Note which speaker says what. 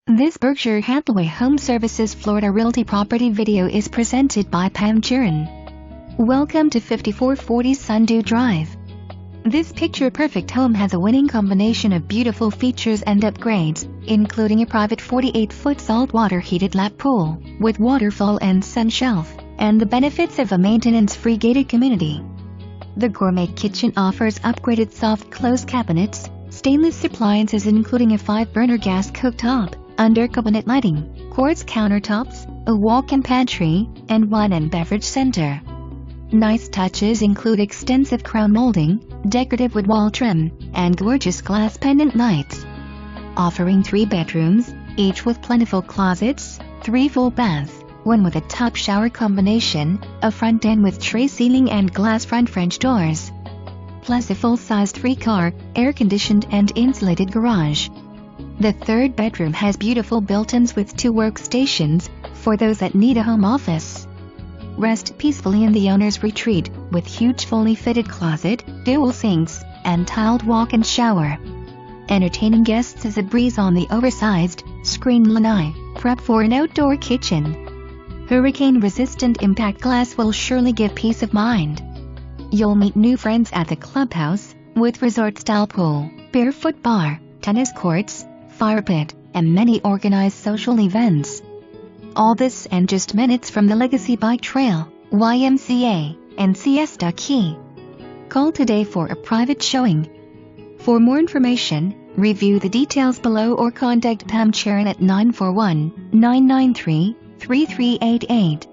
Speaker 1: This Berkshire Hathaway HomeServices Florida Realty property video is presented by Pantry. Welcome to 5440 SUNDEW Drive. This picture-perfect home has a winning combination of beautiful features and upgrades, including a private 48-foot saltwater heated lap pool, with waterfall and sunshelf, and the benefits of a maintenance-free gated community. The gourmet kitchen offers upgraded soft close cabinets, stainless appliances including a 5-burner gas cooktop, undercabinet lighting, quartz countertops, a walk-in pantry, and wine and beverage center. Nice touches include extensive crown molding, decorative wood wall trim, and gorgeous glass pendant lights. Offering 3 bedrooms, each with plentiful closets, 3 full baths, one with a tub shower combination, a front den with tray ceiling and glass front French doors, plus a full-sized 3-car, air-conditioned and insulated garage. The 3rd bedroom has beautiful built-ins with 2 workstations, for those that need a home office. Rest peacefully in the owner's retreat, with huge fully fitted closet, dual sinks, and tiled walk-in shower. Entertaining guests is a breeze on the oversized, screened lanai, prep for an outdoor kitchen. Hurricane-resistant impact glass will surely give peace of mind. You'll meet new friends at the clubhouse, with resort-style pool, barefoot bar, tennis courts, fire pit, and many organized social events. All this and just minutes from the Legacy Bike Trail, YMCA, and Siesta Key. Call today for a private showing. For more information, review the details below or contact Pam Charon at 941-993-3388.